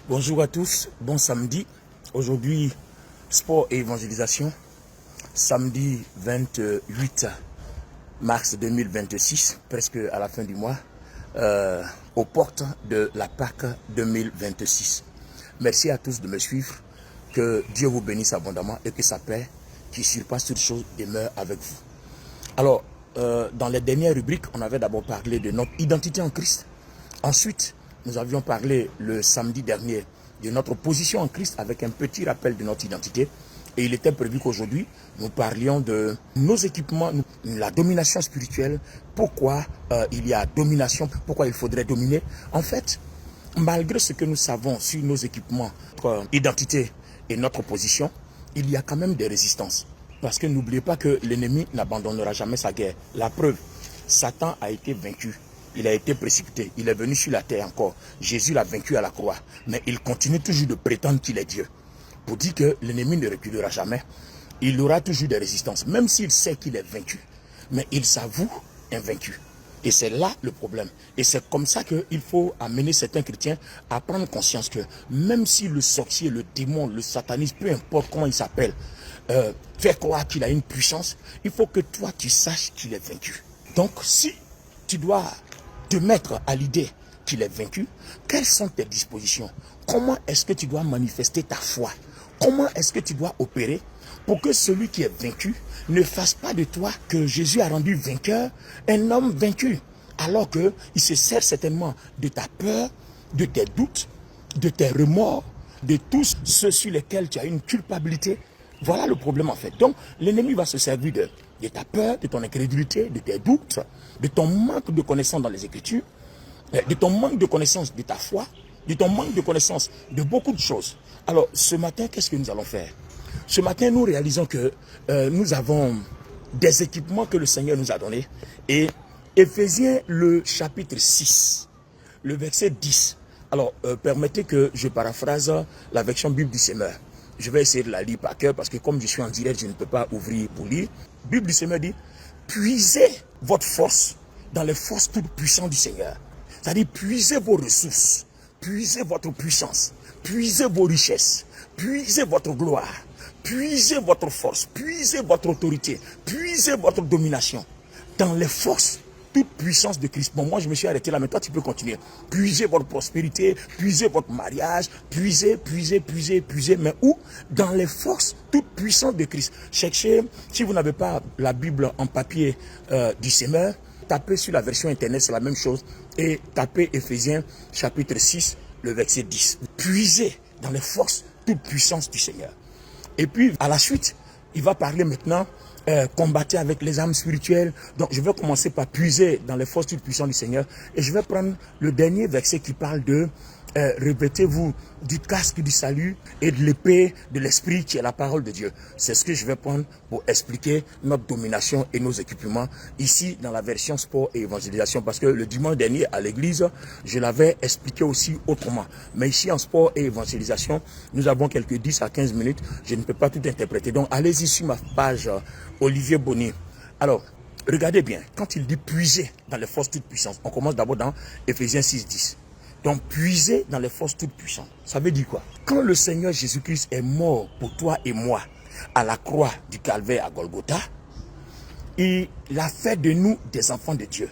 Bonjour à tous, bon samedi. Aujourd'hui, sport et évangélisation. Samedi 28 mars 2026, presque à la fin du mois, aux portes de la Pâque 2026. Merci à tous de me suivre. Que Dieu vous bénisse abondamment et que sa paix, qui surpasse toute chose, demeure avec vous. Alors, dans les dernières rubriques, on avait d'abord parlé de notre identité en Christ. Ensuite, nous avions parlé le samedi dernier de notre position en Christ avec un petit rappel de notre identité. Et il était prévu qu'aujourd'hui, nous parlions de nos équipements, la domination spirituelle, pourquoi il y a domination, pourquoi il faudrait dominer. En fait, malgré ce que nous savons sur nos équipements, notre identité et notre position, il y a quand même des résistances. Parce que n'oubliez pas que l'ennemi n'abandonnera jamais sa guerre. La preuve, Satan a été vaincu. Il a été précipité. Il est venu sur la terre encore. Jésus l'a vaincu à la croix. Mais il continue toujours de prétendre qu'il est Dieu. Pour dire que l'ennemi ne reculera jamais. Il aura toujours des résistances. Même s'il sait qu'il est vaincu. Mais il s'avoue invaincu. Et c'est là le problème. Et c'est comme ça qu'il faut amener certains chrétiens à prendre conscience que même si le sorcier, le démon, le satanisme, peu importe comment il s'appelle, fait croire qu'il a une puissance, il faut que toi tu saches qu'il est vaincu. Donc si tu dois te mettre à l'idée qu'il est vaincu, quelles sont tes dispositions? Comment est-ce que tu dois manifester ta foi? Comment est-ce que tu dois opérer pour que celui qui est vaincu ne fasse pas de toi, que Jésus a rendu vainqueur, un homme vaincu? Alors qu'il se sert certainement de ta peur, de tes doutes, de tes remords, de tous ceux sur lesquels tu as une culpabilité. Voilà le problème en fait. Donc l'ennemi va se servir de ta peur, de ton incrédulité, de tes doutes, de ton manque de connaissance dans les Écritures, de ton manque de connaissance de ta foi, de ton manque de connaissance de beaucoup de choses. Alors ce matin, qu'est-ce que nous allons faire? Ce matin, nous réalisons que nous avons des équipements que le Seigneur nous a donnés. Et Éphésiens, le chapitre 6, le verset 10. Alors, permettez que je paraphrase la version Bible du Semeur. Je vais essayer de la lire par cœur parce que comme je suis en direct, je ne peux pas ouvrir pour lire. Bible du Semeur dit, puisez votre force dans les forces toutes puissantes du Seigneur. C'est-à-dire, puisez vos ressources, puisez votre puissance, puisez vos richesses, puisez votre gloire, puisez votre force, puisez votre autorité, puisez votre domination dans les forces, toute puissance de Christ. Bon, moi je me suis arrêté là, mais toi tu peux continuer. Puisez votre prospérité, puisez votre mariage, puisez, mais où? Dans les forces, toute puissance de Christ. Cherchez, si vous n'avez pas la Bible en papier du Semeur, tapez sur la version internet, c'est la même chose, et tapez Éphésiens chapitre 6, le verset 10. Puisez dans les forces, toute puissance du Seigneur. Et puis, à la suite, il va parler maintenant, combattez avec les âmes spirituelles. Donc, je vais commencer par puiser dans les forces toutes puissantes du Seigneur. Et je vais prendre le dernier verset qui parle de revêtez-vous du casque du salut et de l'épée de l'esprit qui est la parole de Dieu. C'est ce que je vais prendre pour expliquer notre domination et nos équipements ici dans la version sport et évangélisation. Parce que le dimanche dernier à l'église, je l'avais expliqué aussi autrement. Mais ici en sport et évangélisation, nous avons quelques 10 à 15 minutes. Je ne peux pas tout interpréter. Donc allez-y sur ma page Olivier Bonny. Alors, regardez bien, quand il dit puiser dans les forces toutes puissantes, on commence d'abord dans Éphésiens 6, 10. Donc, puiser dans les forces toutes puissantes. Ça veut dire quoi? Quand le Seigneur Jésus-Christ est mort pour toi et moi à la croix du Calvaire à Golgotha, il a fait de nous des enfants de Dieu.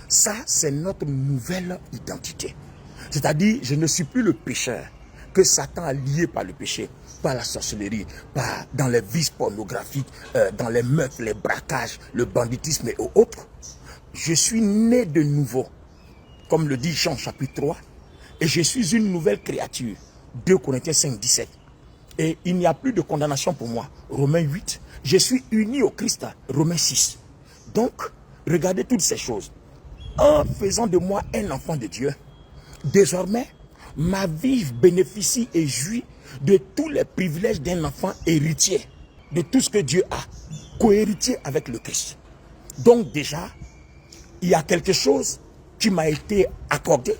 Ça, c'est notre nouvelle identité. C'est-à-dire, je ne suis plus le pécheur que Satan a lié par le péché, par la sorcellerie, par dans les vices pornographiques, dans les meurtres, les braquages, le banditisme et autres. Je suis né de nouveau, comme le dit Jean chapitre 3, et je suis une nouvelle créature. 2 Corinthiens 5, 17. Et il n'y a plus de condamnation pour moi. Romains 8. Je suis uni au Christ. Romains 6. Donc, regardez toutes ces choses. En faisant de moi un enfant de Dieu, désormais, ma vie bénéficie et jouit de tous les privilèges d'un enfant héritier, de tout ce que Dieu a, co-héritier avec le Christ. Donc déjà, il y a quelque chose qui m'a été accordé.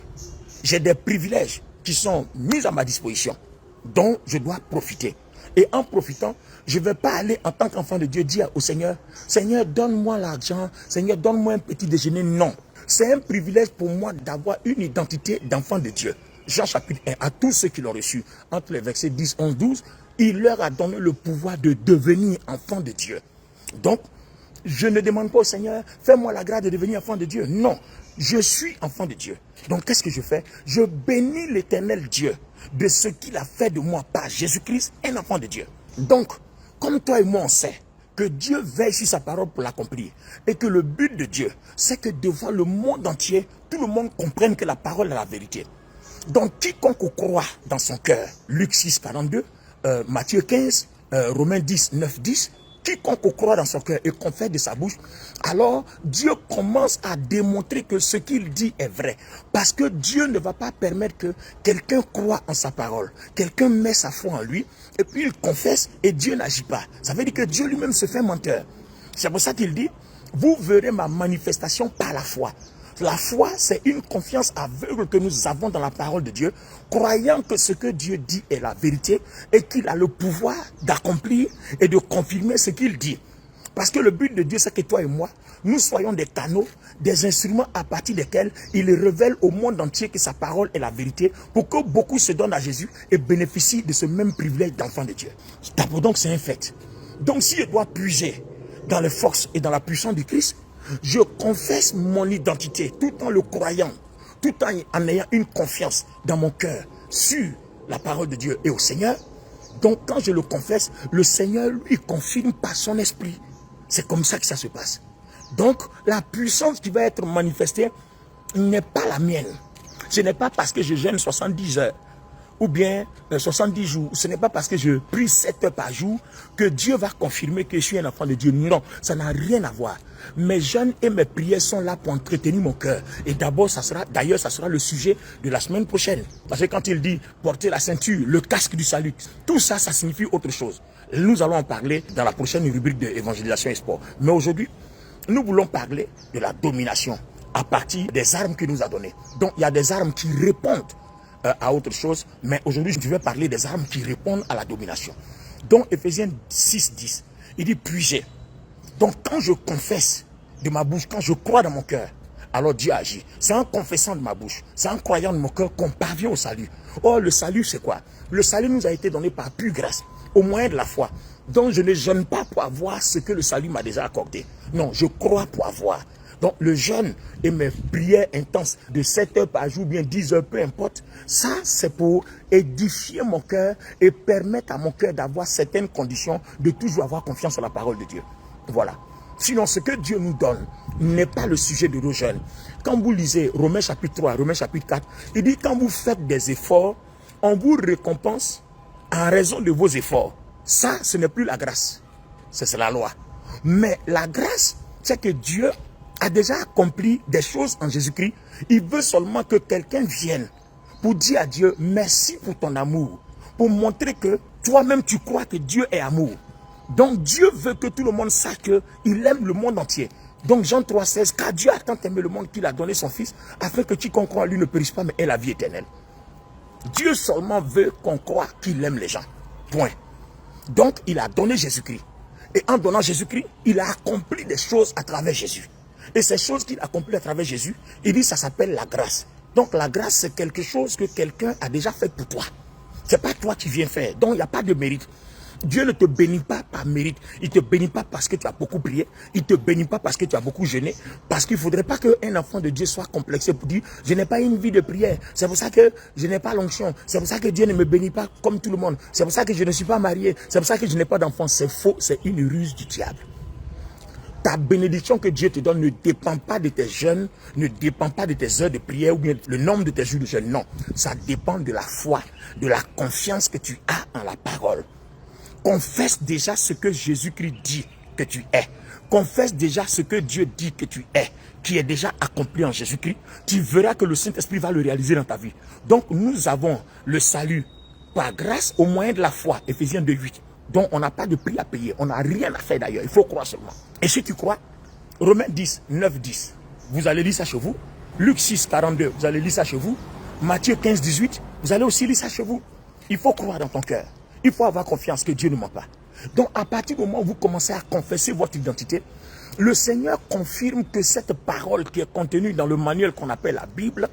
J'ai des privilèges qui sont mis à ma disposition, dont je dois profiter. Et en profitant, je ne vais pas aller en tant qu'enfant de Dieu dire au Seigneur, Seigneur, donne-moi l'argent, Seigneur, donne-moi un petit déjeuner. Non, c'est un privilège pour moi d'avoir une identité d'enfant de Dieu. Jean chapitre 1, à tous ceux qui l'ont reçu, entre les versets 10, 11, 12, il leur a donné le pouvoir de devenir enfants de Dieu. Donc, je ne demande pas au Seigneur, fais-moi la grâce de devenir enfant de Dieu. Non, je suis enfant de Dieu. Donc, qu'est-ce que je fais? Je bénis l'éternel Dieu de ce qu'il a fait de moi par Jésus-Christ, un enfant de Dieu. Donc, comme toi et moi, on sait que Dieu veille sur sa parole pour l'accomplir. Et que le but de Dieu, c'est que devant le monde entier, tout le monde comprenne que la parole est la vérité. Donc, quiconque croit dans son cœur, Luc 6, 42, Matthieu 15, Romains 10, 9, 10, quiconque croit dans son cœur et confesse de sa bouche, alors Dieu commence à démontrer que ce qu'il dit est vrai. Parce que Dieu ne va pas permettre que quelqu'un croit en sa parole. Quelqu'un met sa foi en lui et puis il confesse et Dieu n'agit pas. Ça veut dire que Dieu lui-même se fait menteur. C'est pour ça qu'il dit, vous verrez ma manifestation par la foi. La foi, c'est une confiance aveugle que nous avons dans la parole de Dieu, croyant que ce que Dieu dit est la vérité et qu'il a le pouvoir d'accomplir et de confirmer ce qu'il dit. Parce que le but de Dieu, c'est que toi et moi, nous soyons des canaux, des instruments à partir desquels il révèle au monde entier que sa parole est la vérité pour que beaucoup se donnent à Jésus et bénéficient de ce même privilège d'enfant de Dieu. D'abord, donc, c'est un fait. Donc, si je dois puiser dans les forces et dans la puissance du Christ, je confesse mon identité tout en le croyant, tout en ayant une confiance dans mon cœur sur la parole de Dieu et au Seigneur. Donc quand je le confesse, le Seigneur lui confirme par son esprit. C'est comme ça que ça se passe. Donc la puissance qui va être manifestée n'est pas la mienne. Ce n'est pas parce que je jeûne 70 heures ou bien 70 jours. Ce n'est pas parce que je prie 7 heures par jour que Dieu va confirmer que je suis un enfant de Dieu. Non, ça n'a rien à voir. Mes jeûnes et mes prières sont là pour entretenir mon cœur. Et d'abord, ça sera le sujet de la semaine prochaine. Parce que quand il dit porter la ceinture, le casque du salut, tout ça, ça signifie autre chose. Nous allons en parler dans la prochaine rubrique de évangélisation et sport. Mais aujourd'hui, nous voulons parler de la domination à partir des armes qu'il nous a données. Donc, il y a des armes qui répondent à autre chose, mais aujourd'hui je vais parler des armes qui répondent à la domination. Donc Ephésiens 6, 10, il dit puiser. Donc quand je confesse de ma bouche, quand je crois dans mon cœur, alors Dieu agit. C'est en confessant de ma bouche, c'est en croyant de mon cœur qu'on parvient au salut. Or le salut c'est quoi? Le salut nous a été donné par pure grâce, au moyen de la foi. Donc je ne jeûne pas pour avoir ce que le salut m'a déjà accordé. Non, je crois pour avoir. Donc le jeûne et mes prières intenses de 7 heures par jour, bien 10 heures, peu importe, ça c'est pour édifier mon cœur et permettre à mon cœur d'avoir certaines conditions, de toujours avoir confiance en la parole de Dieu. Voilà. Sinon ce que Dieu nous donne n'est pas le sujet de nos jeûnes. Quand vous lisez Romains chapitre 3, Romains chapitre 4, il dit quand vous faites des efforts, on vous récompense en raison de vos efforts. Ça, ce n'est plus la grâce, c'est la loi. Mais la grâce, c'est que Dieu a déjà accompli des choses en Jésus-Christ. Il veut seulement que quelqu'un vienne pour dire à Dieu merci pour ton amour, pour montrer que toi-même tu crois que Dieu est amour. Donc Dieu veut que tout le monde sache qu'il aime le monde entier. Donc Jean 3, 16, car Dieu a tant aimé le monde qu'il a donné son fils afin que quiconque croit en lui ne périsse pas mais ait la vie éternelle. Dieu seulement veut qu'on croie qu'il aime les gens. Point. Donc il a donné Jésus-Christ. Et en donnant Jésus-Christ, il a accompli des choses à travers Jésus. Et ces choses qu'il accomplit à travers Jésus, il dit ça s'appelle la grâce. Donc la grâce c'est quelque chose que quelqu'un a déjà fait pour toi. C'est pas toi qui viens faire. Donc il n'y a pas de mérite. Dieu ne te bénit pas par mérite. Il ne te bénit pas parce que tu as beaucoup prié. Il ne te bénit pas parce que tu as beaucoup jeûné. Parce qu'il ne faudrait pas qu'un enfant de Dieu soit complexé pour dire je n'ai pas une vie de prière. C'est pour ça que je n'ai pas l'onction. C'est pour ça que Dieu ne me bénit pas comme tout le monde. C'est pour ça que je ne suis pas marié. C'est pour ça que je n'ai pas d'enfant. C'est faux. C'est une ruse du diable. Ta bénédiction que Dieu te donne ne dépend pas de tes jeûnes, ne dépend pas de tes heures de prière ou bien le nombre de tes jours de jeûne. Non, ça dépend de la foi, de la confiance que tu as en la parole. Confesse déjà ce que Jésus-Christ dit que tu es. Confesse déjà ce que Dieu dit que tu es, qui est déjà accompli en Jésus-Christ. Tu verras que le Saint-Esprit va le réaliser dans ta vie. Donc nous avons le salut par grâce au moyen de la foi, Ephésiens 2:8. Donc on n'a pas de prix à payer, on n'a rien à faire d'ailleurs, il faut croire seulement. Et si tu crois, Romains 10, 9, 10, vous allez lire ça chez vous. Luc 6, 42, vous allez lire ça chez vous. Matthieu 15, 18, vous allez aussi lire ça chez vous. Il faut croire dans ton cœur. Il faut avoir confiance que Dieu ne ment pas. Donc à partir du moment où vous commencez à confesser votre identité, le Seigneur confirme que cette parole qui est contenue dans le manuel qu'on appelle la Bible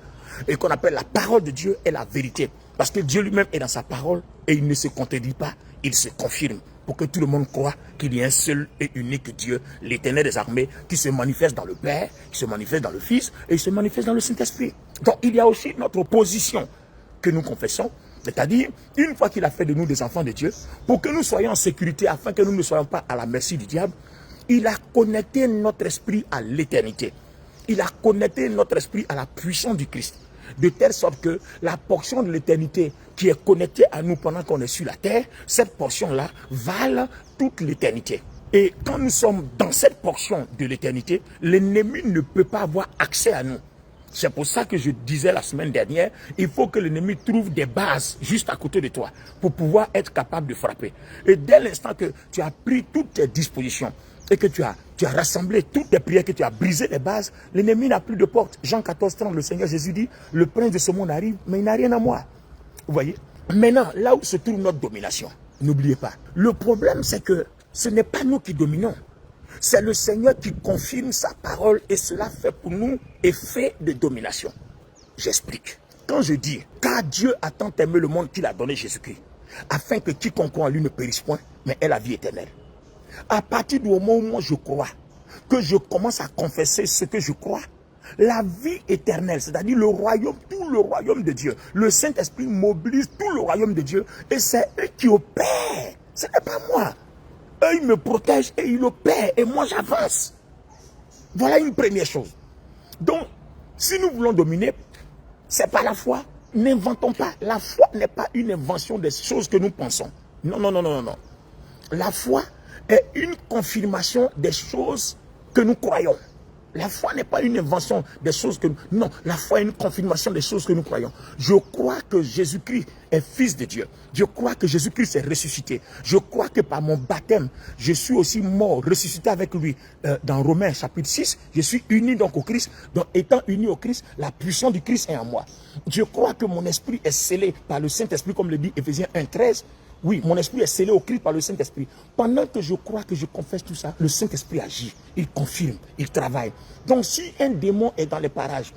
et qu'on appelle la parole de Dieu est la vérité. Parce que Dieu lui-même est dans sa parole et il ne se contredit pas, il se confirme. Pour que tout le monde croit qu'il y a un seul et unique Dieu, l'Éternel des armées, qui se manifeste dans le Père, qui se manifeste dans le Fils et qui se manifeste dans le Saint-Esprit. Donc il y a aussi notre position que nous confessons, c'est-à-dire une fois qu'il a fait de nous des enfants de Dieu, pour que nous soyons en sécurité, afin que nous ne soyons pas à la merci du diable, il a connecté notre esprit à l'éternité. Il a connecté notre esprit à la puissance du Christ. De telle sorte que la portion de l'éternité qui est connectée à nous pendant qu'on est sur la terre, cette portion-là vale toute l'éternité. Et quand nous sommes dans cette portion de l'éternité, l'ennemi ne peut pas avoir accès à nous. C'est pour ça que je disais la semaine dernière, il faut que l'ennemi trouve des bases juste à côté de toi pour pouvoir être capable de frapper. Et dès l'instant que tu as pris toutes tes dispositions et que tu as rassemblé toutes tes prières, que tu as brisé les bases, l'ennemi n'a plus de porte. Jean 14, 30, le Seigneur Jésus dit, le prince de ce monde arrive, mais il n'a rien à moi. Vous voyez? Maintenant, là où se trouve notre domination, n'oubliez pas, le problème c'est que ce n'est pas nous qui dominons. C'est le Seigneur qui confirme sa parole et cela fait pour nous effet de domination. J'explique. Quand je dis, car Dieu a tant aimé le monde qu'il a donné Jésus-Christ, afin que quiconque croit en lui ne périsse point, mais ait la vie éternelle. À partir du moment où moi je crois, que je commence à confesser ce que je crois, la vie éternelle, c'est-à-dire le royaume, tout le royaume de Dieu, le Saint-Esprit mobilise tout le royaume de Dieu et c'est eux qui opèrent. Ce n'est pas moi. Eux, ils me protègent et ils opèrent et moi j'avance. Voilà une première chose. Donc, si nous voulons dominer, c'est pas la foi. N'inventons pas. La foi n'est pas une invention des choses que nous pensons. Non, non, non, non, non. La foi est une confirmation des choses que nous croyons. La foi n'est pas une invention des choses que nous... Non, la foi est une confirmation des choses que nous croyons. Je crois que Jésus-Christ est fils de Dieu. Je crois que Jésus-Christ est ressuscité. Je crois que par mon baptême, je suis aussi mort, ressuscité avec lui. Dans Romains chapitre 6, je suis uni donc au Christ. Donc étant uni au Christ, la puissance du Christ est en moi. Je crois que mon esprit est scellé par le Saint-Esprit, comme le dit Éphésiens 1:13. Oui, mon esprit est scellé au Christ par le Saint-Esprit. Pendant que je crois que je confesse tout ça, le Saint-Esprit agit, il confirme, il travaille. Donc si un démon est dans les parages,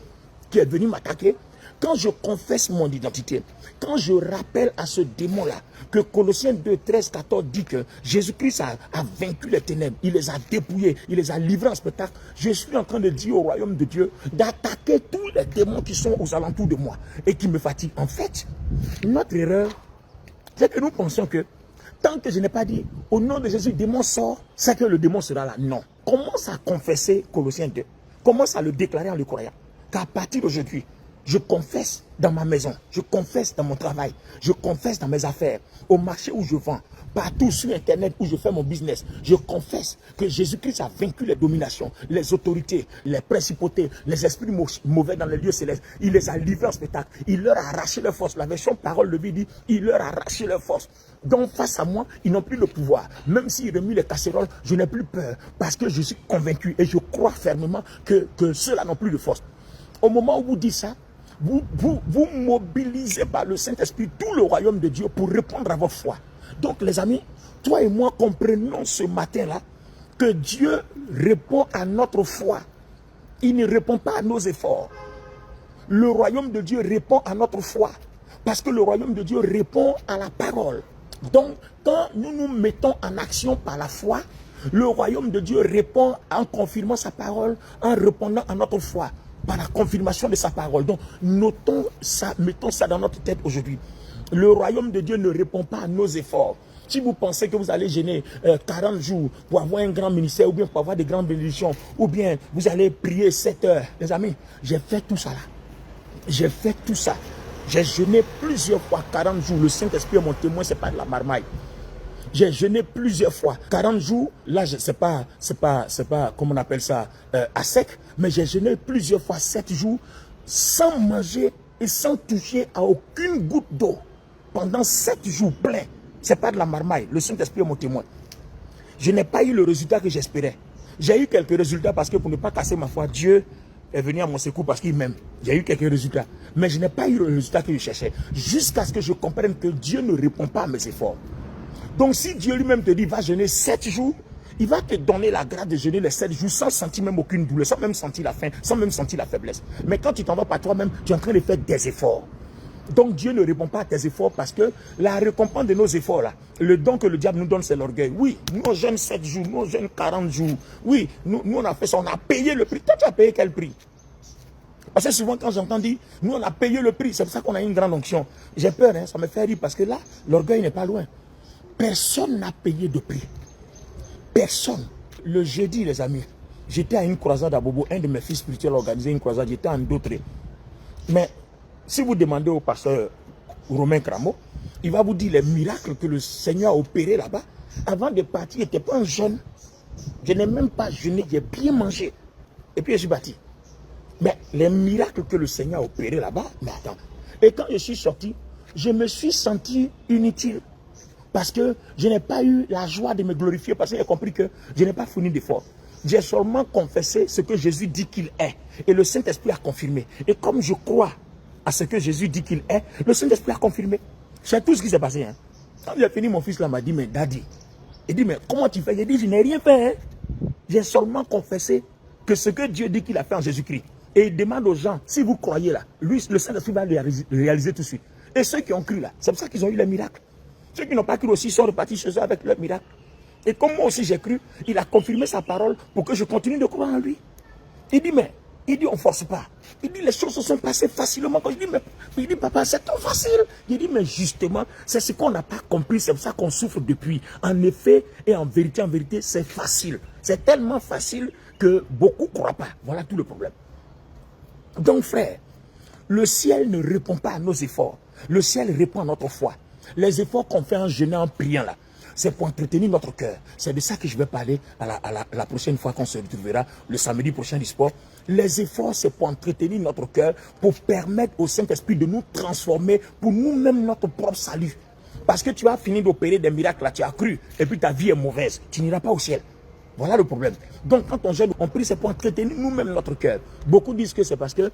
qui est venu m'attaquer, quand je confesse mon identité, quand je rappelle à ce démon-là, que Colossiens 2, 13, 14 dit que Jésus-Christ a vaincu les ténèbres, il les a dépouillés, il les a livrés en spectacle, je suis en train de dire au royaume de Dieu d'attaquer tous les démons qui sont aux alentours de moi et qui me fatiguent. En fait, notre erreur, c'est que nous pensons que tant que je n'ai pas dit au nom de Jésus, le démon sort, c'est que le démon sera là. Non. Commence à confesser Colossiens 2. Commence à le déclarer en le croyant. Qu'à partir d'aujourd'hui, je confesse dans ma maison, je confesse dans mon travail, je confesse dans mes affaires, au marché où je vends, partout sur Internet où je fais mon business. Je confesse que Jésus-Christ a vaincu les dominations, les autorités, les principautés, les esprits mauvais dans les lieux célestes. Il les a livrés en spectacle. Il leur a arraché leur force. La version parole de vie dit, il leur a arraché leur force. Donc face à moi, ils n'ont plus le pouvoir. Même s'ils remuent les casseroles, je n'ai plus peur parce que je suis convaincu et je crois fermement que ceux-là n'ont plus de force. Au moment où vous dites ça, vous mobilisez par le Saint-Esprit tout le royaume de Dieu pour répondre à votre foi. Donc les amis, toi et moi comprenons ce matin-là que Dieu répond à notre foi. Il ne répond pas à nos efforts. Le royaume de Dieu répond à notre foi. Parce que le royaume de Dieu répond à la parole. Donc quand nous nous mettons en action par la foi, le royaume de Dieu répond en confirmant sa parole, en répondant à notre foi, par la confirmation de sa parole. Donc notons ça, mettons ça dans notre tête aujourd'hui. Le royaume de Dieu ne répond pas à nos efforts. Si vous pensez que vous allez gêner 40 jours pour avoir un grand ministère ou bien pour avoir des grandes bénédictions ou bien vous allez prier 7 heures. Les amis, j'ai fait tout ça là. J'ai fait tout ça. J'ai jeûné plusieurs fois 40 jours. Le Saint-Esprit est mon témoin, c'est pas de la marmaille. J'ai jeûné plusieurs fois. 40 jours, là, c'est pas, comment on appelle ça, à sec. Mais j'ai jeûné plusieurs fois 7 jours sans manger et sans toucher à aucune goutte d'eau. Pendant 7 jours pleins. C'est pas de la marmaille. Le Saint-Esprit est mon témoin. Je n'ai pas eu le résultat que j'espérais. J'ai eu quelques résultats parce que pour ne pas casser ma foi, Dieu est venu à mon secours parce qu'il m'aime. J'ai eu quelques résultats. Mais je n'ai pas eu le résultat que je cherchais. Jusqu'à ce que je comprenne que Dieu ne répond pas à mes efforts. Donc si Dieu lui-même te dit, va jeûner 7 jours, Il va te donner la grâce de jeûner les 7 jours sans sentir même aucune douleur, sans même sentir la faim, sans même sentir la faiblesse. Mais quand tu t'en vas par toi-même, tu es en train de faire des efforts. Donc Dieu ne répond pas à tes efforts parce que la récompense de nos efforts, là, le don que le diable nous donne, c'est l'orgueil. Oui, nous on jeûne 7 jours, nous on jeûne 40 jours. Oui, nous on a fait ça, on a payé le prix. Toi, tu as payé quel prix? Parce que souvent quand j'entends dire, nous on a payé le prix, c'est pour ça qu'on a une grande onction. J'ai peur, hein, ça me fait rire parce que là, l'orgueil n'est pas loin. Personne n'a payé de prix. Personne. Le jeudi, les amis, j'étais à une croisade à Bobo, un de mes fils spirituels organisait une croisade, j'étais en d'autres. Mais si vous demandez au pasteur Romain Cramo, il va vous dire les miracles que le Seigneur a opérés là-bas. Avant de partir, il n'était pas un jeune. Je n'ai même pas jeûné, j'ai bien mangé. Et puis je suis parti. Mais les miracles que le Seigneur a opérés là-bas, mais attends. Et quand je suis sorti, je me suis senti inutile. Parce que je n'ai pas eu la joie de me glorifier, parce que j'ai compris que je n'ai pas fourni d'effort. J'ai seulement confessé ce que Jésus dit qu'il est. Et le Saint-Esprit a confirmé. Et comme je crois à ce que Jésus dit qu'il est, le Saint-Esprit a confirmé. C'est tout ce qui s'est passé. Hein. Quand j'ai fini, mon fils là m'a dit, mais Daddy, il dit, mais comment tu fais? J'ai dit, je n'ai rien fait. Hein. J'ai seulement confessé que ce que Dieu dit qu'il a fait en Jésus-Christ. Et il demande aux gens, si vous croyez là, lui, le Saint-Esprit va le réaliser tout de suite. Et ceux qui ont cru là, c'est pour ça qu'ils ont eu les miracles. Ceux qui n'ont pas cru aussi sont repartis chez eux avec leur miracle. Et comme moi aussi j'ai cru, il a confirmé sa parole pour que je continue de croire en lui. Il dit, mais, il dit, on ne force pas. Il dit, les choses se sont passées facilement. Il dit, mais, il dit, papa, c'est trop facile. Il dit, mais justement, c'est ce qu'on n'a pas compris. C'est pour ça qu'on souffre depuis. En effet, et en vérité, c'est facile. C'est tellement facile que beaucoup ne croient pas. Voilà tout le problème. Donc, frère, le ciel ne répond pas à nos efforts. Le ciel répond à notre foi. Les efforts qu'on fait en jeûnant, en priant là, c'est pour entretenir notre cœur. C'est de ça que je vais parler à la prochaine fois qu'on se retrouvera, le samedi prochain du sport. Les efforts, c'est pour entretenir notre cœur, pour permettre au Saint-Esprit de nous transformer pour nous-mêmes notre propre salut. Parce que tu as fini d'opérer des miracles là, tu as cru, et puis ta vie est mauvaise, tu n'iras pas au ciel. Voilà le problème. Donc quand on jeûne, on prie, c'est pour entretenir nous-mêmes notre cœur. Beaucoup disent que c'est parce que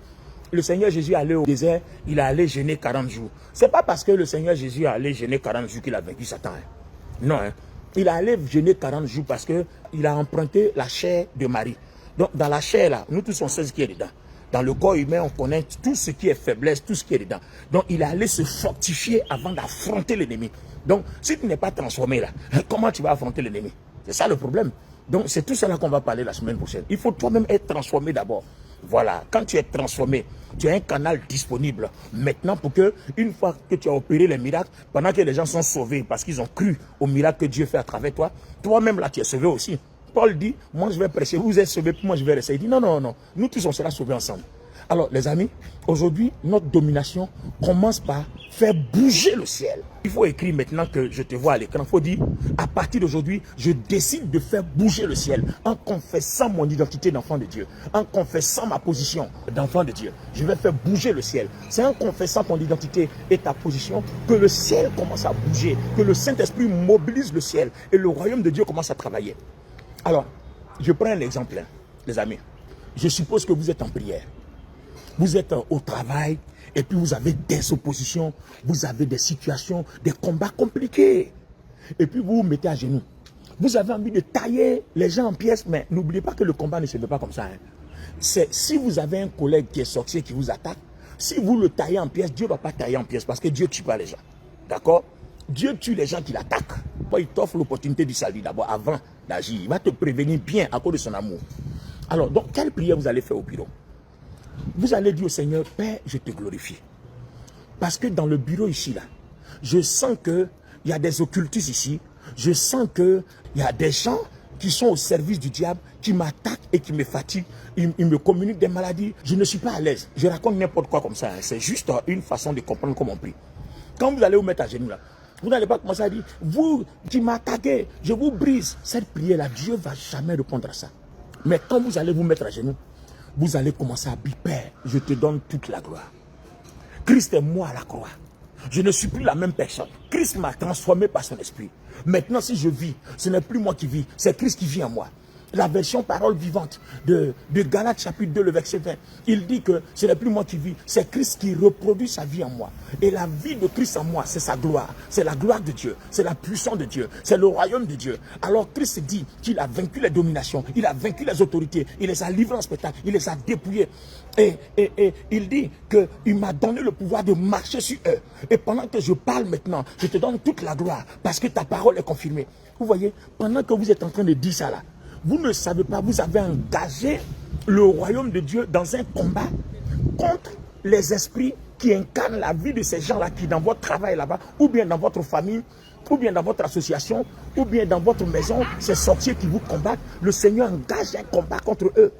le Seigneur Jésus est allé au désert, il est allé jeûner 40 jours. Ce n'est pas parce que le Seigneur Jésus est allé jeûner 40 jours qu'il a vaincu Satan. Hein. Non, hein. Il est allé jeûner 40 jours parce qu'il a emprunté la chair de Marie. Donc dans la chair là, nous tous on sait ce qui est dedans. Dans le corps humain, on connaît tout ce qui est faiblesse, tout ce qui est dedans. Donc il est allé se fortifier avant d'affronter l'ennemi. Donc si tu n'es pas transformé là, comment tu vas affronter l'ennemi? C'est ça le problème. Donc c'est tout cela qu'on va parler la semaine prochaine. Il faut toi-même être transformé d'abord. Voilà, quand tu es transformé, tu as un canal disponible maintenant pour que, une fois que tu as opéré les miracles, pendant que les gens sont sauvés parce qu'ils ont cru au miracle que Dieu fait à travers toi, toi-même là tu es sauvé aussi. Paul dit, moi je vais prêcher, vous êtes sauvés, puis moi je vais rester. Il dit, non, non, non, nous tous on sera sauvés ensemble. Alors les amis, aujourd'hui, notre domination commence par faire bouger le ciel. Il faut écrire maintenant que je te vois à l'écran. Il faut dire, à partir d'aujourd'hui, je décide de faire bouger le ciel en confessant mon identité d'enfant de Dieu, en confessant ma position d'enfant de Dieu. Je vais faire bouger le ciel. C'est en confessant ton identité et ta position que le ciel commence à bouger, que le Saint-Esprit mobilise le ciel et le royaume de Dieu commence à travailler. Alors, je prends un exemple, les amis. Je suppose que vous êtes en prière. Vous êtes au travail et puis vous avez des oppositions, vous avez des situations, des combats compliqués. Et puis vous vous mettez à genoux. Vous avez envie de tailler les gens en pièces, mais n'oubliez pas que le combat ne se fait pas comme ça. Hein. C'est si vous avez un collègue qui est sorcier qui vous attaque, si vous le taillez en pièces, Dieu ne va pas tailler en pièces parce que Dieu ne tue pas les gens. D'accord? Dieu tue les gens qui l'attaquent. Il t'offre l'opportunité du salut d'abord avant d'agir. Il va te prévenir bien à cause de son amour. Alors, donc, quelle prière vous allez faire au bureau? Vous allez dire au Seigneur, Père, je te glorifie. Parce que dans le bureau ici, là, je sens qu'il y a des occultistes ici. Je sens qu'il y a des gens qui sont au service du diable, qui m'attaquent et qui me fatiguent. Ils me communiquent des maladies. Je ne suis pas à l'aise. Je raconte n'importe quoi comme ça. Hein. C'est juste une façon de comprendre comment on prie. Quand vous allez vous mettre à genoux là, vous n'allez pas commencer à dire, vous qui m'attaquez, je vous brise. Cette prière-là, Dieu ne va jamais répondre à ça. Mais quand vous allez vous mettre à genoux, vous allez commencer à dire, Père, je te donne toute la gloire. Christ est moi à la croix. Je ne suis plus la même personne. Christ m'a transformé par son esprit. Maintenant, si je vis, ce n'est plus moi qui vis, c'est Christ qui vit en moi. la version parole vivante de Galates chapitre 2, le verset 20. Il dit que ce n'est plus moi qui vis, c'est Christ qui reproduit sa vie en moi. Et la vie de Christ en moi, c'est sa gloire. C'est la gloire de Dieu, c'est la puissance de Dieu, c'est le royaume de Dieu. Alors Christ dit qu'il a vaincu les dominations, il a vaincu les autorités, il les a livrés en spectacle, il les a dépouillés. Et il dit qu'il m'a donné le pouvoir de marcher sur eux. Et pendant que je parle maintenant, je te donne toute la gloire parce que ta parole est confirmée. Vous voyez, pendant que vous êtes en train de dire ça là, vous ne savez pas, vous avez engagé le royaume de Dieu dans un combat contre les esprits qui incarnent la vie de ces gens-là qui dans votre travail là-bas, ou bien dans votre famille, ou bien dans votre association, ou bien dans votre maison, ces sorciers qui vous combattent. Le Seigneur engage un combat contre eux.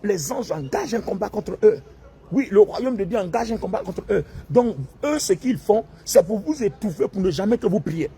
Les anges engagent un combat contre eux. Oui, le royaume de Dieu engage un combat contre eux. Donc, eux, ce qu'ils font, c'est pour vous étouffer, pour ne jamais que vous priez.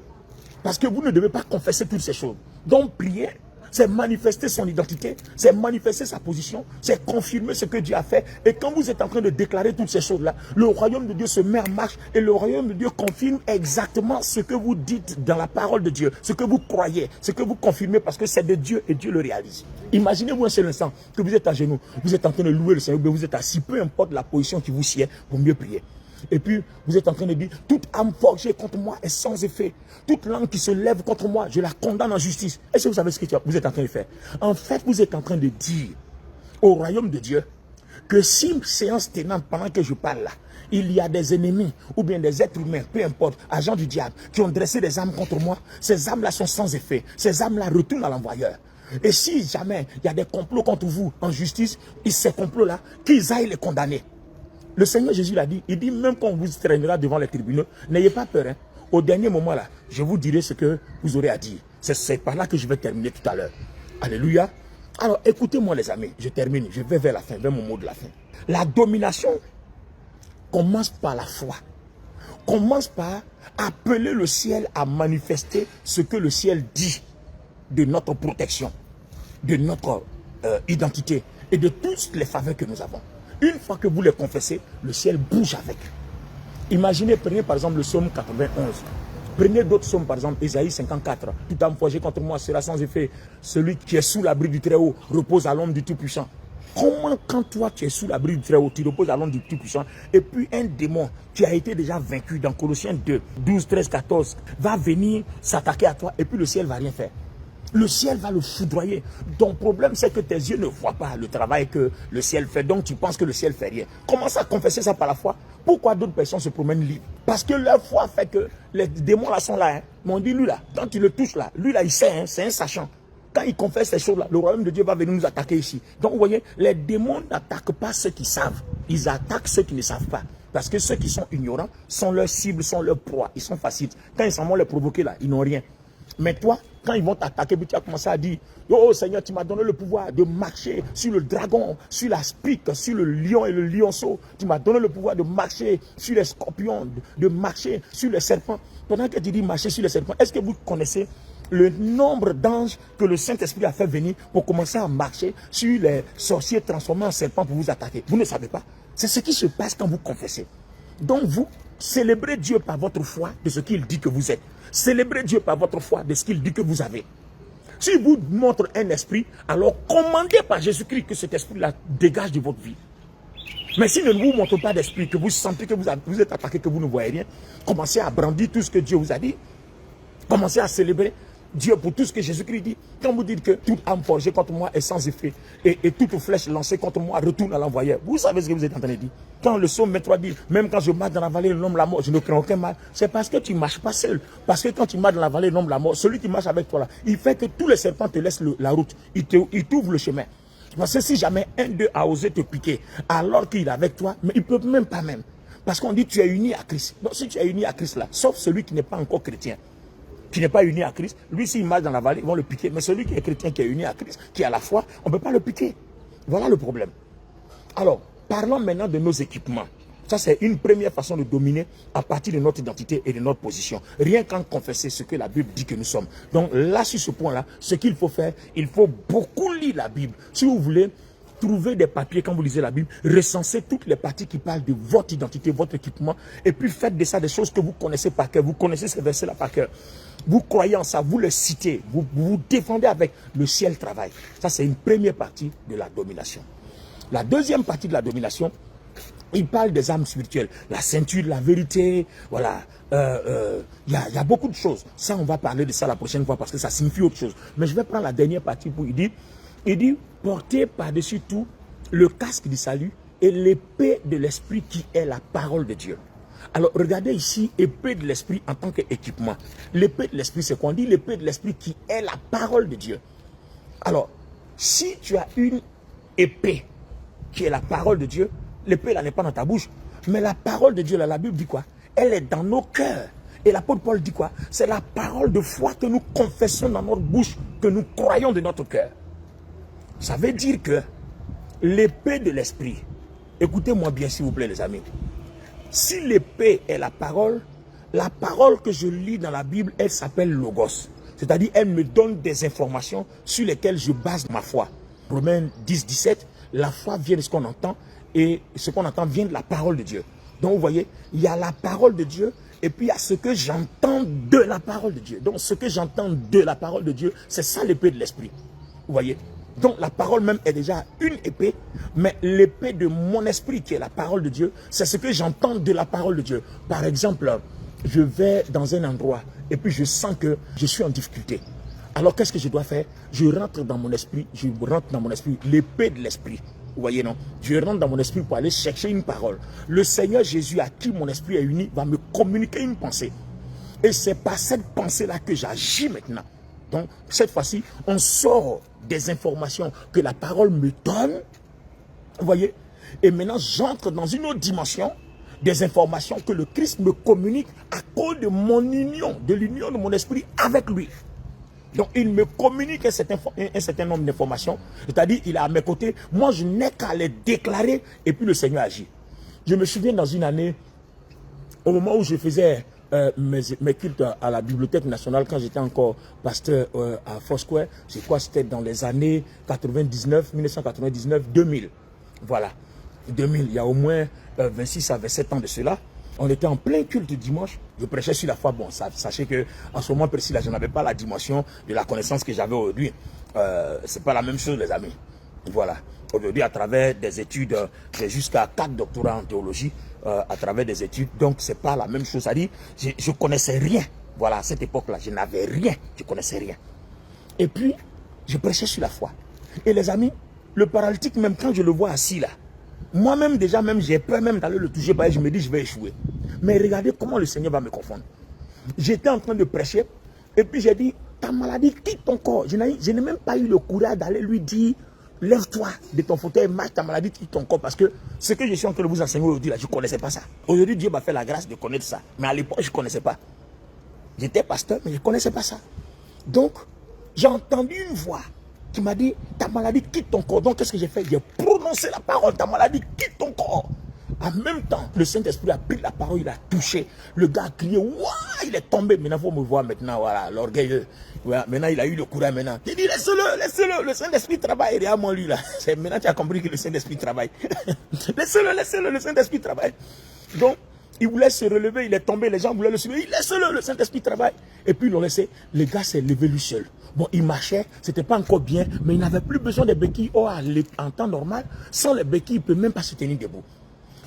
Parce que vous ne devez pas confesser toutes ces choses. Donc, prier, c'est manifester son identité, c'est manifester sa position, c'est confirmer ce que Dieu a fait. Et quand vous êtes en train de déclarer toutes ces choses-là, le royaume de Dieu se met en marche et le royaume de Dieu confirme exactement ce que vous dites dans la parole de Dieu, ce que vous croyez, ce que vous confirmez parce que c'est de Dieu et Dieu le réalise. Imaginez-vous un seul instant que vous êtes à genoux, vous êtes en train de louer le Seigneur, vous êtes assis, peu importe la position qui vous sied pour mieux prier. Et puis, vous êtes en train de dire, toute âme forgée contre moi est sans effet. Toute langue qui se lève contre moi, je la condamne en justice. Est-ce que vous savez ce que vous êtes en train de faire? En fait, vous êtes en train de dire au royaume de Dieu que si, séance tenante, pendant que je parle là, il y a des ennemis ou bien des êtres humains, peu importe, agents du diable, qui ont dressé des armes contre moi, ces armes-là sont sans effet. Ces armes-là retournent à l'envoyeur. Et si jamais il y a des complots contre vous en justice, ces complots-là, qu'ils aillent les condamner. Le Seigneur Jésus l'a dit, il dit même quand on vous traînera devant les tribunaux, n'ayez pas peur. Hein. Au dernier moment là, je vous dirai ce que vous aurez à dire. C'est par là que je vais terminer tout à l'heure. Alléluia. Alors écoutez-moi les amis, je termine, je vais vers la fin, vers mon mot de la fin. La domination commence par la foi. Commence par appeler le ciel à manifester ce que le ciel dit de notre protection, de notre identité et de toutes les faveurs que nous avons. Une fois que vous les confessez, le ciel bouge avec. Imaginez, prenez par exemple le psaume 91. Prenez d'autres psaumes, par exemple Ésaïe 54. Toute âme forgée contre moi sera sans effet. Celui qui est sous l'abri du Très-Haut repose à l'ombre du Tout-Puissant. Comment quand toi tu es sous l'abri du Très-Haut, tu reposes à l'ombre du Tout-Puissant, et puis un démon qui a été déjà vaincu dans Colossiens 2, 12, 13, 14, va venir s'attaquer à toi et puis le ciel ne va rien faire. Le ciel va le foudroyer. Ton problème, c'est que tes yeux ne voient pas le travail que le ciel fait. Donc, tu penses que le ciel fait rien. Commence à confesser ça par la foi. Pourquoi d'autres personnes se promènent libres? Parce que leur foi fait que les démons là sont là. Hein. Mais on dit, lui là, quand tu le touches là, lui là, il sait, hein, c'est un sachant. Quand il confesse ces choses-là, le royaume de Dieu va venir nous attaquer ici. Donc, vous voyez, les démons n'attaquent pas ceux qui savent. Ils attaquent ceux qui ne savent pas. Parce que ceux qui sont ignorants sont leurs cibles, sont leurs proies. Ils sont faciles. Quand ils s'en vont les provoquer là, ils n'ont rien. Mais toi, quand ils vont t'attaquer, tu vas commencer à dire, oh Seigneur, tu m'as donné le pouvoir de marcher sur le dragon, sur la spique, sur le lion et le lionceau. Tu m'as donné le pouvoir de marcher sur les scorpions, de marcher sur les serpents. Pendant que tu dis marcher sur les serpents, est-ce que vous connaissez le nombre d'anges que le Saint-Esprit a fait venir pour commencer à marcher sur les sorciers transformés en serpents pour vous attaquer? Vous ne savez pas. C'est ce qui se passe quand vous confessez. Donc vous, célébrez Dieu par votre foi de ce qu'il dit que vous êtes. Célébrez Dieu par votre foi de ce qu'il dit que vous avez. Si vous montre un esprit, alors commandez par Jésus-Christ que cet esprit-là dégage de votre vie. Mais s'il ne vous montre pas d'esprit, que vous sentez que vous êtes attaqué, que vous ne voyez rien, commencez à brandir tout ce que Dieu vous a dit. Commencez à célébrer Dieu pour tout ce que Jésus-Christ dit. Quand vous dites que toute âme forgée contre moi est sans effet et toute flèche lancée contre moi retourne à l'envoyeur, vous savez ce que vous êtes en train de dire. Quand le psaume 23 dit, même quand je marche dans la vallée de l'ombre de la mort, je ne crains aucun mal, c'est parce que tu ne marches pas seul. Parce que quand tu marches dans la vallée de l'ombre de la mort, celui qui marche avec toi là, il fait que tous les serpents te laissent la route, il t'ouvre le chemin. Parce que si jamais un d'eux a osé te piquer, alors qu'il est avec toi, mais il ne peut même pas même. Parce qu'on dit tu es uni à Christ. Donc si tu es uni à Christ là, sauf celui qui n'est pas encore chrétien, qui n'est pas uni à Christ, lui s'il marche dans la vallée, ils vont le piquer. Mais celui qui est chrétien, qui est uni à Christ, qui a la foi, on ne peut pas le piquer. Voilà le problème. Alors, parlons maintenant de nos équipements. Ça, c'est une première façon de dominer à partir de notre identité et de notre position. Rien qu'en confesser ce que la Bible dit que nous sommes. Donc là, sur ce point-là, ce qu'il faut faire, il faut beaucoup lire la Bible. Si vous voulez trouvez des papiers quand vous lisez la Bible, recensez toutes les parties qui parlent de votre identité, votre équipement, et puis faites de ça des choses que vous connaissez par cœur. Vous connaissez ces versets-là par cœur. Vous croyez en ça, vous les citez, vous défendez avec le ciel travail. Ça, c'est une première partie de la domination. La deuxième partie de la domination, il parle des armes spirituelles, la ceinture, la vérité, voilà. Il y a beaucoup de choses. Ça, on va parler de ça la prochaine fois parce que ça signifie autre chose. Mais je vais prendre la dernière partie pour il dit, portez par-dessus tout le casque du salut et l'épée de l'esprit qui est la parole de Dieu. Alors, regardez ici, épée de l'esprit en tant qu'équipement. L'épée de l'esprit, c'est quoi? On dit l'épée de l'esprit qui est la parole de Dieu. Alors, si tu as une épée qui est la parole de Dieu, l'épée là n'est pas dans ta bouche. Mais la parole de Dieu, là, la Bible dit quoi? Elle est dans nos cœurs. Et l'apôtre Paul dit quoi? C'est la parole de foi que nous confessons dans notre bouche, que nous croyons de notre cœur. Ça veut dire que l'épée de l'esprit, écoutez-moi bien s'il vous plaît les amis. Si l'épée est la parole que je lis dans la Bible, elle s'appelle Logos. C'est-à-dire, elle me donne des informations sur lesquelles je base ma foi. Romains 10, 17, la foi vient de ce qu'on entend et ce qu'on entend vient de la parole de Dieu. Donc, vous voyez, il y a la parole de Dieu et puis il y a ce que j'entends de la parole de Dieu. Donc, ce que j'entends de la parole de Dieu, c'est ça l'épée de l'esprit. Vous voyez? Donc, la parole même est déjà une épée, mais l'épée de mon esprit qui est la parole de Dieu, c'est ce que j'entends de la parole de Dieu. Par exemple, je vais dans un endroit et puis je sens que je suis en difficulté. Alors, qu'est-ce que je dois faire? Je rentre dans mon esprit, l'épée de l'esprit. Vous voyez, non? Je rentre dans mon esprit pour aller chercher une parole. Le Seigneur Jésus, à qui mon esprit est uni, va me communiquer une pensée. Et c'est par cette pensée-là que j'agis maintenant. Donc, cette fois-ci, on sort des informations que la parole me donne. Vous voyez? Et maintenant, j'entre dans une autre dimension des informations que le Christ me communique à cause de mon union, de l'union de mon esprit avec lui. Donc, il me communique un certain nombre d'informations. C'est-à-dire, il est à mes côtés. Moi, je n'ai qu'à les déclarer et puis le Seigneur agit. Je me souviens dans une année, au moment où je faisais mes cultes à la Bibliothèque nationale, quand j'étais encore pasteur à Foursquare, c'est quoi? C'était dans les années 1999, 2000. Voilà. 2000, il y a au moins 26 à 27 ans de cela. On était en plein culte dimanche. Je prêchais sur la foi. Bon, sachez que en ce moment précis là, je n'avais pas la dimension de la connaissance que j'avais aujourd'hui. C'est pas la même chose, les amis. Voilà. Aujourd'hui, à travers des études, j'ai jusqu'à 4 doctorats en théologie, à travers des études. Donc, c'est pas la même chose. C'est-à-dire, je connaissais rien. Voilà, à cette époque-là, je n'avais rien. Je connaissais rien. Et puis, je prêchais sur la foi. Et les amis, le paralytique, même quand je le vois assis là, moi-même, déjà, même j'ai peur même d'aller le toucher, parce que je me dis, je vais échouer. Mais regardez comment le Seigneur va me confondre. J'étais en train de prêcher, et puis j'ai dit, ta maladie quitte ton corps. Je n'ai même pas eu le courage d'aller lui dire, lève-toi de ton fauteuil, marche, ta maladie quitte ton corps. Parce que ce que je suis en train de vous enseigner aujourd'hui, là, je ne connaissais pas ça. Aujourd'hui, Dieu m'a fait la grâce de connaître ça. Mais à l'époque, je ne connaissais pas. J'étais pasteur, mais je ne connaissais pas ça. Donc, j'ai entendu une voix qui m'a dit, ta maladie quitte ton corps. Donc, qu'est-ce que j'ai fait? J'ai prononcé la parole, ta maladie quitte ton corps. En même temps, le Saint-Esprit a pris la parole, il a touché. Le gars a crié, waouh, il est tombé. Maintenant, il faut me voir maintenant, voilà, l'orgueil. Voilà, maintenant, il a eu le courage maintenant. Il dit, laisse-le, le Saint-Esprit travaille derrière moi, lui, là. Maintenant, tu as compris que le Saint-Esprit travaille. laisse-le, le Saint-Esprit travaille. Donc, il voulait se relever, il est tombé, les gens voulaient le suivre. Laisse-le, le Saint-Esprit travaille. Et puis, ils l'ont laissé. Le gars s'est levé lui seul. Bon, il marchait, c'était pas encore bien, mais il n'avait plus besoin des béquilles. Oh, en temps normal, sans les béquilles, il ne peut même pas se tenir debout.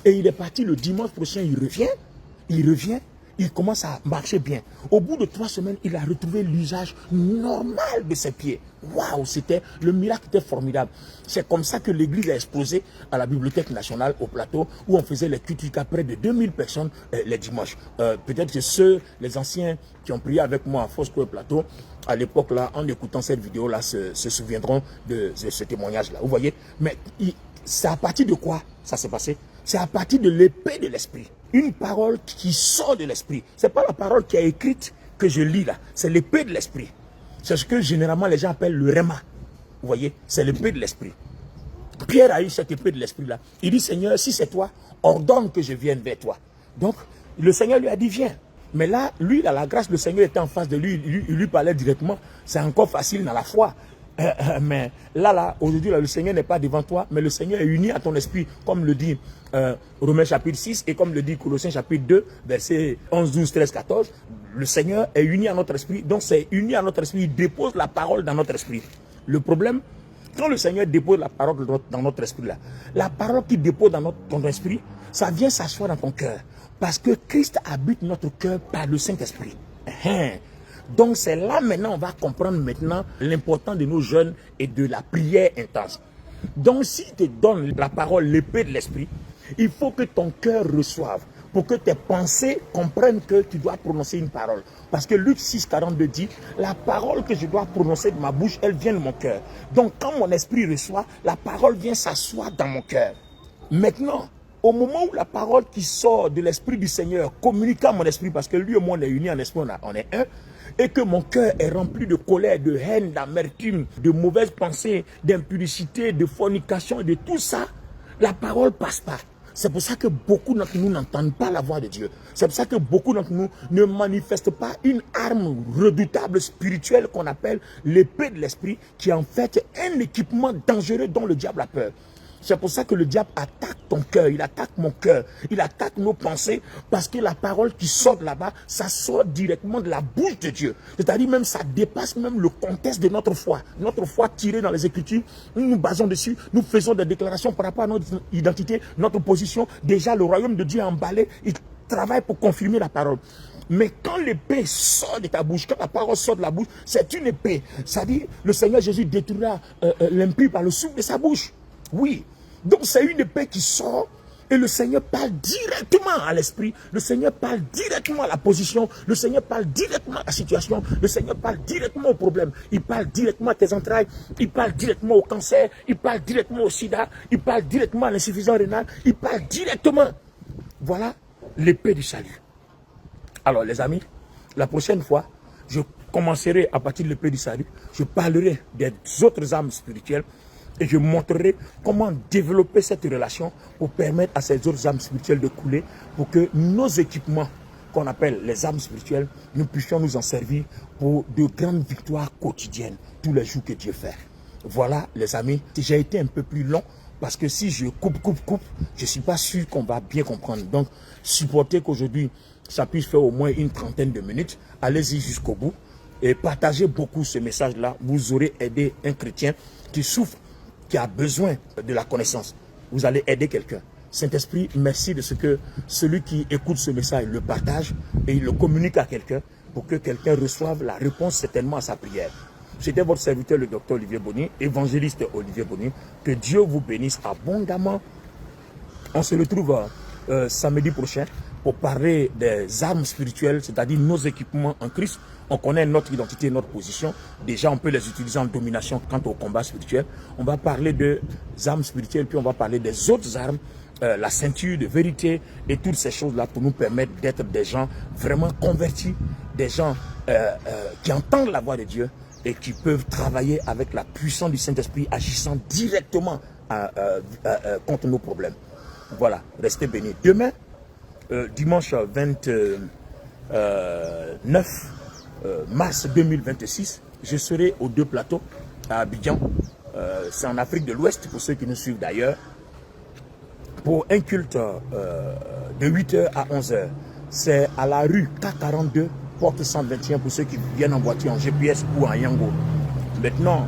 Et il est parti le dimanche prochain, il revient, il commence à marcher bien. Au bout de 3 semaines, il a retrouvé l'usage normal de ses pieds. Waouh, le miracle était formidable. C'est comme ça que l'église a explosé à la Bibliothèque nationale au plateau, où on faisait les cultes jusqu'à près de 2000 personnes les dimanches. Peut-être que les anciens qui ont prié avec moi à Foursquare Plateau, à l'époque là, en écoutant cette vidéo là, se souviendront de ce témoignage là. Vous voyez? Mais c'est à partir de quoi ça s'est passé? C'est à partir de l'épée de l'esprit. Une parole qui sort de l'esprit. Ce n'est pas la parole qui est écrite que je lis là. C'est l'épée de l'esprit. C'est ce que généralement les gens appellent le réma. Vous voyez? C'est l'épée de l'esprit. Pierre a eu cette épée de l'esprit là. Il dit, Seigneur, si c'est toi, ordonne que je vienne vers toi. Donc, le Seigneur lui a dit, viens. Mais là, lui, il a la grâce, le Seigneur était en face de lui, il lui parlait directement. C'est encore facile dans la foi. Mais là, aujourd'hui, le Seigneur n'est pas devant toi, mais le Seigneur est uni à ton esprit, comme le dit Romains chapitre 6 et comme le dit Colossiens chapitre 2, versets 11, 12, 13, 14. Le Seigneur est uni à notre esprit, donc c'est uni à notre esprit, il dépose la parole dans notre esprit. Le problème, quand le Seigneur dépose la parole dans notre esprit, là, la parole qu'il dépose dans ton esprit, ça vient s'asseoir dans ton cœur. Parce que Christ habite notre cœur par le Saint-Esprit. Donc c'est là maintenant, on va comprendre maintenant l'importance de nos jeûnes et de la prière intense. Donc s'il te donne la parole, l'épée de l'esprit, il faut que ton cœur reçoive, pour que tes pensées comprennent que tu dois prononcer une parole. Parce que Luc 6, 42 dit, la parole que je dois prononcer de ma bouche, elle vient de mon cœur. Donc quand mon esprit reçoit, la parole vient s'asseoir dans mon cœur. Maintenant, au moment où la parole qui sort de l'esprit du Seigneur communique à mon esprit, parce que lui et moi on est unis en esprit, on est un, et que mon cœur est rempli de colère, de haine, d'amertume, de mauvaises pensées, d'impudicité, de fornication et de tout ça, la parole passe pas. C'est pour ça que beaucoup d'entre nous n'entendent pas la voix de Dieu. C'est pour ça que beaucoup d'entre nous ne manifestent pas une arme redoutable spirituelle qu'on appelle l'épée de l'esprit, qui est en fait un équipement dangereux dont le diable a peur. C'est pour ça que le diable attaque ton cœur, il attaque mon cœur, il attaque nos pensées, parce que la parole qui sort là-bas, ça sort directement de la bouche de Dieu. C'est-à-dire même, ça dépasse même le contexte de notre foi. Notre foi tirée dans les Écritures, nous nous basons dessus, nous faisons des déclarations par rapport à notre identité, notre position. Déjà, le royaume de Dieu est emballé, il travaille pour confirmer la parole. Mais quand l'épée sort de ta bouche, quand la parole sort de la bouche, c'est une épée. C'est-à-dire, le Seigneur Jésus détruira l'impie par le souffle de sa bouche. Oui. Donc c'est une épée qui sort et le Seigneur parle directement à l'esprit. Le Seigneur parle directement à la position. Le Seigneur parle directement à la situation. Le Seigneur parle directement au problème. Il parle directement à tes entrailles. Il parle directement au cancer. Il parle directement au sida. Il parle directement à l'insuffisance rénale. Il parle directement. Voilà l'épée du salut. Alors les amis, la prochaine fois, je commencerai à partir de l'épée du salut. Je parlerai des autres armes spirituelles. Et je montrerai comment développer cette relation pour permettre à ces autres âmes spirituelles de couler, pour que nos équipements, qu'on appelle les âmes spirituelles, nous puissions nous en servir pour de grandes victoires quotidiennes, tous les jours que Dieu fait. Voilà les amis, j'ai été un peu plus long, parce que si je coupe, je ne suis pas sûr qu'on va bien comprendre. Donc, supportez qu'aujourd'hui, ça puisse faire au moins une trentaine de minutes. Allez-y jusqu'au bout et partagez beaucoup ce message-là. Vous aurez aidé un chrétien qui souffre, qui a besoin de la connaissance. Vous allez aider quelqu'un. Saint-Esprit, merci de ce que celui qui écoute ce message le partage et il le communique à quelqu'un pour que quelqu'un reçoive la réponse certainement à sa prière. C'était votre serviteur, le docteur Olivier Bonny, évangéliste Olivier Bonny. Que Dieu vous bénisse abondamment. On se retrouve samedi prochain pour parler des armes spirituelles, c'est-à-dire nos équipements en Christ. On connaît notre identité, notre position. Déjà, on peut les utiliser en domination quant au combat spirituel. On va parler des armes spirituelles, puis on va parler des autres armes, la ceinture de vérité et toutes ces choses-là pour nous permettre d'être des gens vraiment convertis, des gens qui entendent la voix de Dieu et qui peuvent travailler avec la puissance du Saint-Esprit agissant directement contre nos problèmes. Voilà, restez bénis. Demain, dimanche 29 mars 2026, je serai aux deux plateaux à Abidjan. C'est en Afrique de l'Ouest pour ceux qui nous suivent d'ailleurs. Pour un culte de 8h à 11h. C'est à la rue K42, porte 121 pour ceux qui viennent en voiture, en GPS ou en Yango. Maintenant,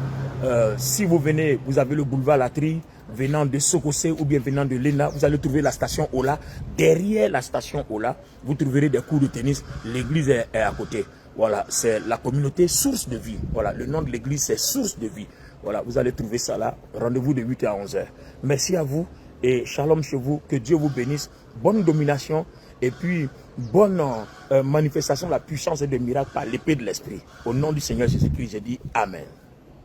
si vous venez, vous avez le boulevard Latry, venant de Sokosé ou bien venant de Lena, vous allez trouver la station Ola. Derrière la station Ola, vous trouverez des cours de tennis. L'église est à côté. Voilà, c'est la communauté Source de Vie. Voilà, le nom de l'église, c'est Source de Vie. Voilà, vous allez trouver ça là. Rendez-vous de 8h à 11h. Merci à vous et shalom chez vous. Que Dieu vous bénisse. Bonne domination et puis bonne manifestation de la puissance et des miracles par l'épée de l'esprit. Au nom du Seigneur Jésus-Christ, j'ai dit Amen.